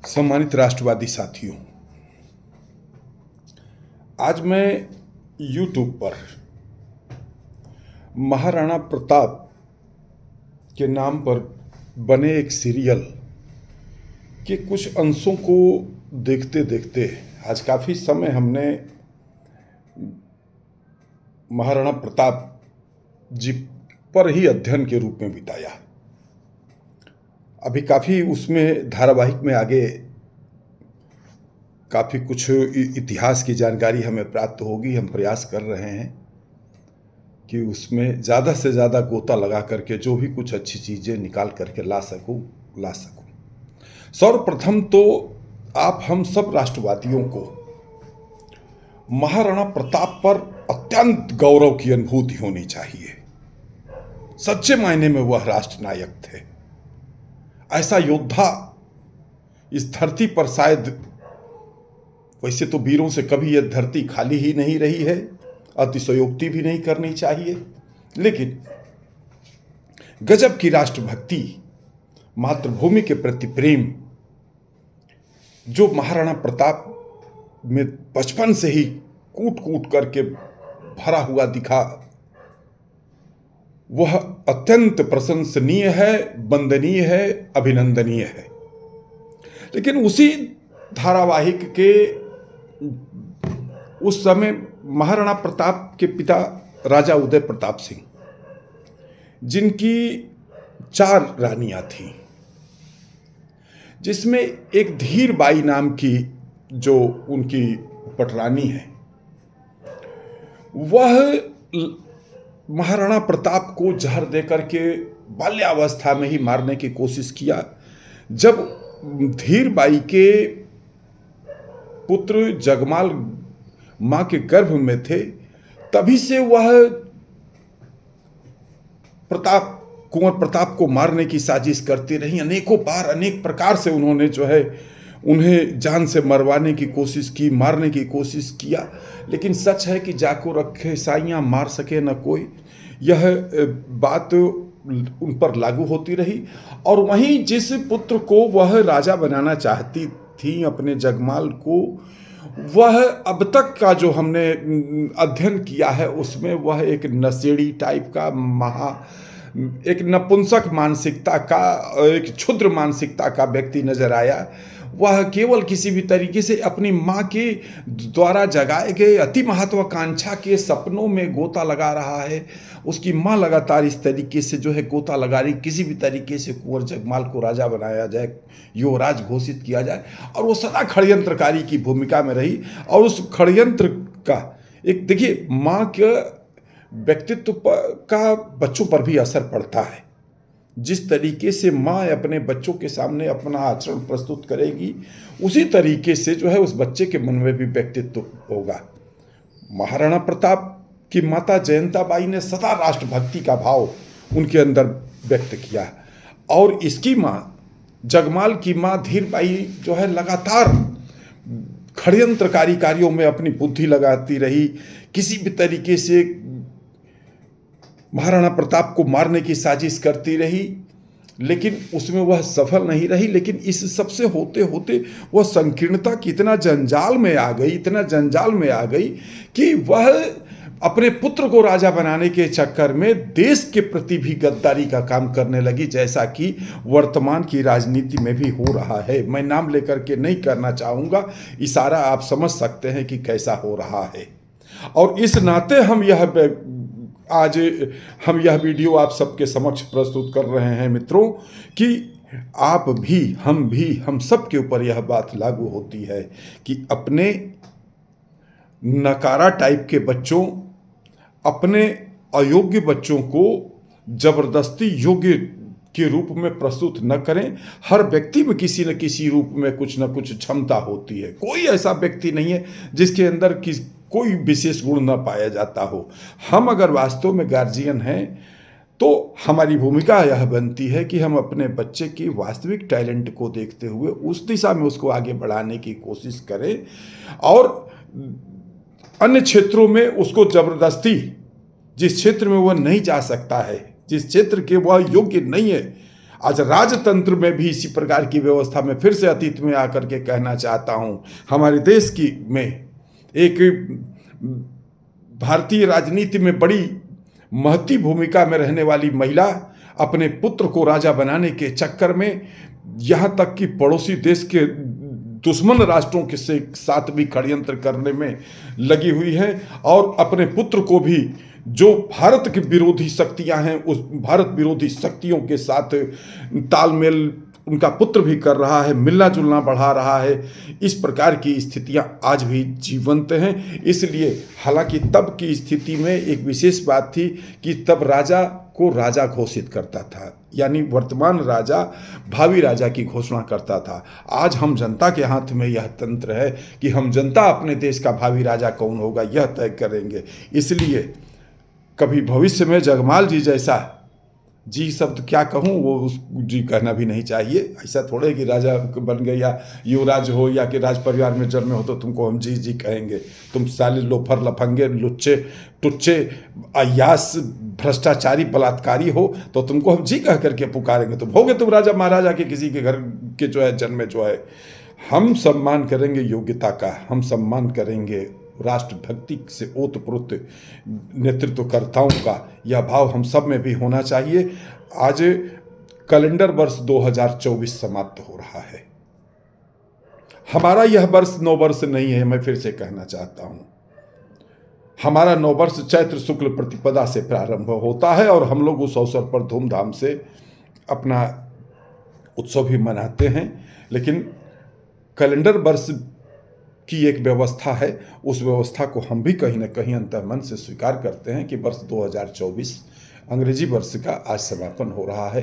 सम्मानित राष्ट्रवादी साथियों, आज मैं YouTube पर महाराणा प्रताप के नाम पर बने एक सीरियल के कुछ अंशों को देखते देखते आज काफ़ी समय हमने महाराणा प्रताप जी पर ही अध्ययन के रूप में बिताया। अभी काफ़ी उसमें धारावाहिक में आगे काफ़ी कुछ इतिहास की जानकारी हमें प्राप्त होगी। हम प्रयास कर रहे हैं कि उसमें ज़्यादा से ज़्यादा गोता लगा करके जो भी कुछ अच्छी चीज़ें निकाल करके ला सकूं। सर्वप्रथम तो आप हम सब राष्ट्रवादियों को महाराणा प्रताप पर अत्यंत गौरव की अनुभूति होनी चाहिए। सच्चे मायने में वह राष्ट्रनायक थे। ऐसा योद्धा इस धरती पर शायद, वैसे तो वीरों से कभी यह धरती खाली ही नहीं रही है, अतिशयोक्ति भी नहीं करनी चाहिए, लेकिन गजब की राष्ट्रभक्ति, मातृभूमि के प्रति प्रेम जो महाराणा प्रताप में बचपन से ही कूट कूट करके भरा हुआ दिखा, वह अत्यंत प्रशंसनीय है, वंदनीय है, अभिनंदनीय है। लेकिन उसी धारावाहिक के उस समय महाराणा प्रताप के पिता राजा उदय प्रताप सिंह, जिनकी 4 रानियां थीं, जिसमें एक धीर बाई नाम की जो उनकी पटरानी है, वह महाराणा प्रताप को जहर देकर के बाल्यावस्था में ही मारने की कोशिश किया। जब धीर बाई के पुत्र जगमाल मां के गर्भ में थे, तभी से वह कुंवर प्रताप को मारने की साजिश करती रही। अनेकों बार अनेक प्रकार से उन्होंने जो है उन्हें जान से मरवाने की कोशिश की, मारने की कोशिश किया। लेकिन सच है कि जाको रखे साइयां मार सके न कोई, यह बात उन पर लागू होती रही। और वहीं जिस पुत्र को वह राजा बनाना चाहती थी, अपने जगमाल को, वह अब तक का जो हमने अध्ययन किया है उसमें वह एक नशेड़ी टाइप का, एक नपुंसक मानसिकता का, एक क्षुद्र मानसिकता का व्यक्ति नजर आया। वह केवल किसी भी तरीके से अपनी माँ के द्वारा जगाए गए अति महत्वाकांक्षा के सपनों में गोता लगा रहा है। उसकी माँ लगातार इस तरीके से जो है गोता लगा रही, किसी भी तरीके से कुंवर जगमाल को राजा बनाया जाए, युवराज घोषित किया जाए। और वो सदा षड्यंत्रकारी की भूमिका में रही। और उस षड्यंत्र का एक, देखिए, माँ के व्यक्तित्व का बच्चों पर भी असर पड़ता है। जिस तरीके से माँ अपने बच्चों के सामने अपना आचरण प्रस्तुत करेगी, उसी तरीके से जो है उस बच्चे के मन में भी व्यक्तित्व होगा। महाराणा प्रताप की माता जयंता बाई ने सदा राष्ट्रभक्ति का भाव उनके अंदर व्यक्त किया। और इसकी माँ, जगमाल की माँ धीर बाई जो है लगातार षड्यंत्रकारी कार्यों में अपनी बुद्धि लगाती रही, किसी भी तरीके से महाराणा प्रताप को मारने की साजिश करती रही, लेकिन उसमें वह सफल नहीं रही। लेकिन इस सब से होते होते वह संकीर्णता की इतना जंजाल में आ गई कि वह अपने पुत्र को राजा बनाने के चक्कर में देश के प्रति भी गद्दारी का काम करने लगी, जैसा कि वर्तमान की राजनीति में भी हो रहा है। मैं नाम लेकर के नहीं करना चाहूँगा, इशारा आप समझ सकते हैं कि कैसा हो रहा है। और इस नाते आज हम यह वीडियो आप सबके समक्ष प्रस्तुत कर रहे हैं मित्रों, कि आप भी, हम सब के ऊपर यह बात लागू होती है कि अपने नकारा टाइप के बच्चों, अपने अयोग्य बच्चों को जबरदस्ती योग्य के रूप में प्रस्तुत न करें। हर व्यक्ति में किसी न किसी रूप में कुछ न कुछ क्षमता होती है। कोई ऐसा व्यक्ति नहीं है जिसके अंदर कोई विशेष गुण न पाया जाता हो। हम अगर वास्तव में गार्जियन हैं तो हमारी भूमिका यह बनती है कि हम अपने बच्चे की वास्तविक टैलेंट को देखते हुए उस दिशा में उसको आगे बढ़ाने की कोशिश करें, और अन्य क्षेत्रों में उसको जबरदस्ती, जिस क्षेत्र में वह नहीं जा सकता है, जिस क्षेत्र के वह योग्य नहीं है, आज राजतंत्र में भी इसी प्रकार की व्यवस्था में फिर से अतीत में आकर के कहना चाहता हूँ, हमारे देश की में एक भारतीय राजनीति में बड़ी महती भूमिका में रहने वाली महिला अपने पुत्र को राजा बनाने के चक्कर में यहाँ तक कि पड़ोसी देश के दुश्मन राष्ट्रों के साथ भी षड्यंत्र करने में लगी हुई है और अपने पुत्र को भी जो भारत की विरोधी शक्तियां हैं उस भारत विरोधी शक्तियों के साथ तालमेल उनका पुत्र भी कर रहा है, मिलना जुलना बढ़ा रहा है। इस प्रकार की स्थितियां आज भी जीवंत हैं। इसलिए हालांकि तब की स्थिति में एक विशेष बात थी कि तब राजा को राजा घोषित करता था, यानी वर्तमान राजा भावी राजा की घोषणा करता था। आज हम जनता के हाथ में यह तंत्र है कि हम जनता अपने देश का भावी राजा कौन होगा यह तय करेंगे। इसलिए कभी भविष्य में जगमाल जी जैसा, जी शब्द क्या कहूँ वो उस जी कहना भी नहीं चाहिए, ऐसा थोड़े कि राजा बन गए या युवराज हो या कि राज परिवार में जन्मे हो तो तुमको हम जी जी कहेंगे। तुम साले लोफर लफंगे लुच्चे टुच्चे अयास भ्रष्टाचारी बलात्कारी हो तो तुमको हम जी कह करके पुकारेंगे। तुम होगे तुम राजा महाराजा के किसी के घर के जो है जन्मे जो है। हम सम्मान करेंगे योग्यता का, हम सम्मान करेंगे राष्ट्रभक्ति से ओतप्रोत नेतृत्वकर्ताओं का। यह भाव हम सब में भी होना चाहिए। आज कैलेंडर वर्ष 2024 समाप्त हो रहा है। हमारा यह वर्ष नववर्ष नहीं है, मैं फिर से कहना चाहता हूँ। हमारा नववर्ष चैत्र शुक्ल प्रतिपदा से प्रारंभ होता है और हम लोग उस अवसर पर धूमधाम से अपना उत्सव भी मनाते हैं। लेकिन कैलेंडर वर्ष की एक व्यवस्था है, उस व्यवस्था को हम भी कहीं ना कहीं अंतर्मन से स्वीकार करते हैं कि वर्ष 2024 अंग्रेजी वर्ष का आज समापन हो रहा है।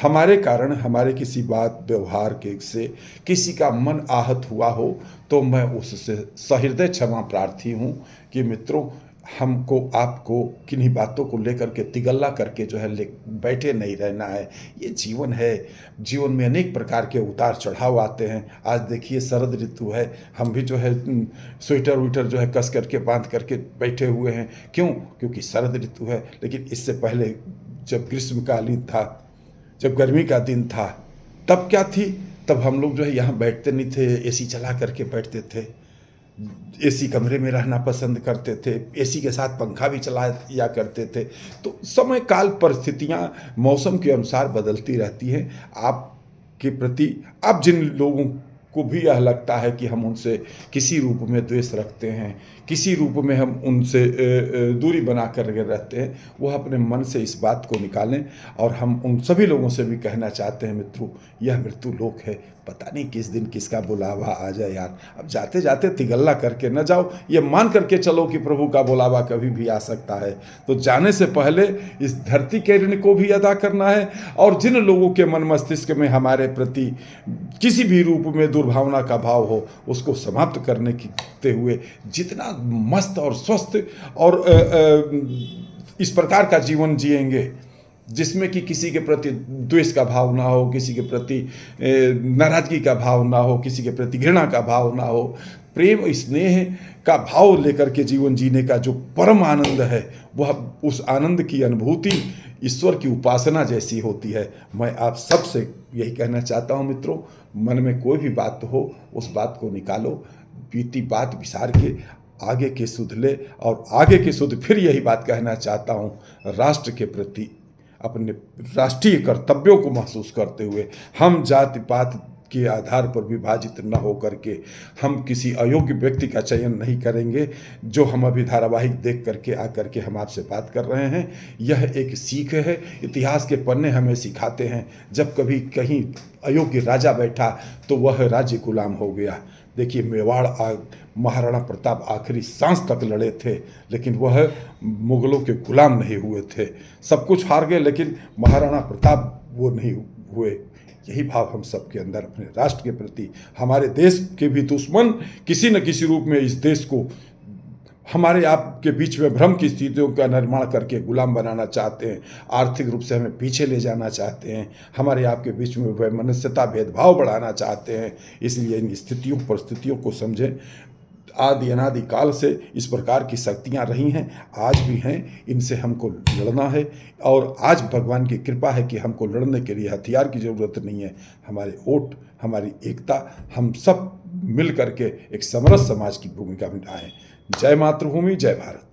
हमारे कारण हमारे किसी बात व्यवहार के से किसी का मन आहत हुआ हो तो मैं उससे सहृदय क्षमा प्रार्थी हूँ कि मित्रों हमको आपको किन्हीं बातों को लेकर के तिगल्ला करके जो है बैठे नहीं रहना है। ये जीवन है, जीवन में अनेक प्रकार के उतार चढ़ाव आते हैं। आज देखिए शरद ऋतु है, हम भी जो है स्वेटर वीटर जो है कस करके बांध करके बैठे हुए हैं। क्यों? क्योंकि शरद ऋतु है। लेकिन इससे पहले जब ग्रीष्मकालीन था, जब गर्मी का दिन था, तब क्या थी? तब हम लोग जो है यहाँ बैठते नहीं थे, एसी चला करके बैठते थे, एसी कमरे में रहना पसंद करते थे, एसी के साथ पंखा भी चलाया करते थे। तो समय काल परिस्थितियाँ मौसम के अनुसार बदलती रहती हैं। आपके प्रति अब जिन लोगों को भी यह लगता है कि हम उनसे किसी रूप में द्वेष रखते हैं, किसी रूप में हम उनसे दूरी बना कर रहते हैं, वह अपने मन से इस बात को निकालें। और हम उन सभी लोगों से भी कहना चाहते हैं मित्रों, यह मृत्यु लोक है, पता नहीं किस दिन किसका बुलावा आ जाए यार। अब जाते जाते तिगल्ला करके न जाओ, ये मान करके चलो कि प्रभु का बुलावा कभी भी आ सकता है। तो जाने से पहले इस धरती के ऋण को भी अदा करना है और जिन लोगों के मन मस्तिष्क में हमारे प्रति किसी भी रूप में दुर्भावना का भाव हो उसको समाप्त करने के हुए जितना मस्त और स्वस्थ और इस प्रकार का जीवन जिएंगे जिसमें कि किसी के प्रति द्वेष का भाव ना हो, किसी के प्रति नाराजगी का भाव ना हो, किसी के प्रति घृणा का भाव ना हो, प्रेम स्नेह का भाव लेकर के जीवन जीने का जो परम आनंद है वह उस आनंद की अनुभूति ईश्वर की उपासना जैसी होती है। मैं आप सबसे यही कहना चाहता हूँ मित्रों, मन में कोई भी बात हो उस बात को निकालो, बीती बात विसार के आगे के सुध ले। और आगे के सुध फिर यही बात कहना चाहता हूँ, राष्ट्र के प्रति अपने राष्ट्रीय कर्तव्यों को महसूस करते हुए हम जाति पात के आधार पर विभाजित न हो करके हम किसी अयोग्य व्यक्ति का चयन नहीं करेंगे। जो हम अभी धारावाहिक देख करके आकर के हम आपसे बात कर रहे हैं, यह एक सीख है। इतिहास के पन्ने हमें सिखाते हैं, जब कभी कहीं अयोग्य राजा बैठा तो वह राज्य गुलाम हो गया। देखिए मेवाड़ महाराणा प्रताप आखिरी सांस तक लड़े थे, लेकिन वह मुगलों के गुलाम नहीं हुए थे। सब कुछ हार गए लेकिन महाराणा प्रताप वो नहीं हुए। यही भाव हम सबके अंदर अपने राष्ट्र के प्रति, हमारे देश के भी दुश्मन किसी न किसी रूप में इस देश को हमारे आपके बीच में भ्रम की स्थितियों का निर्माण करके गुलाम बनाना चाहते हैं, आर्थिक रूप से हमें पीछे ले जाना चाहते हैं, हमारे आपके बीच में वैमनस्यता भेदभाव बढ़ाना चाहते हैं। इसलिए इन स्थितियों परिस्थितियों को समझें। आदि अनादि काल से इस प्रकार की शक्तियाँ रही हैं, आज भी हैं। इनसे हमको लड़ना है और आज भगवान की कृपा है कि हमको लड़ने के लिए हथियार की ज़रूरत नहीं है। हमारे वोट, हमारी एकता, हम सब मिल करके एक समरस समाज की भूमिका निभाएं। जय मातृभूमि, जय भारत।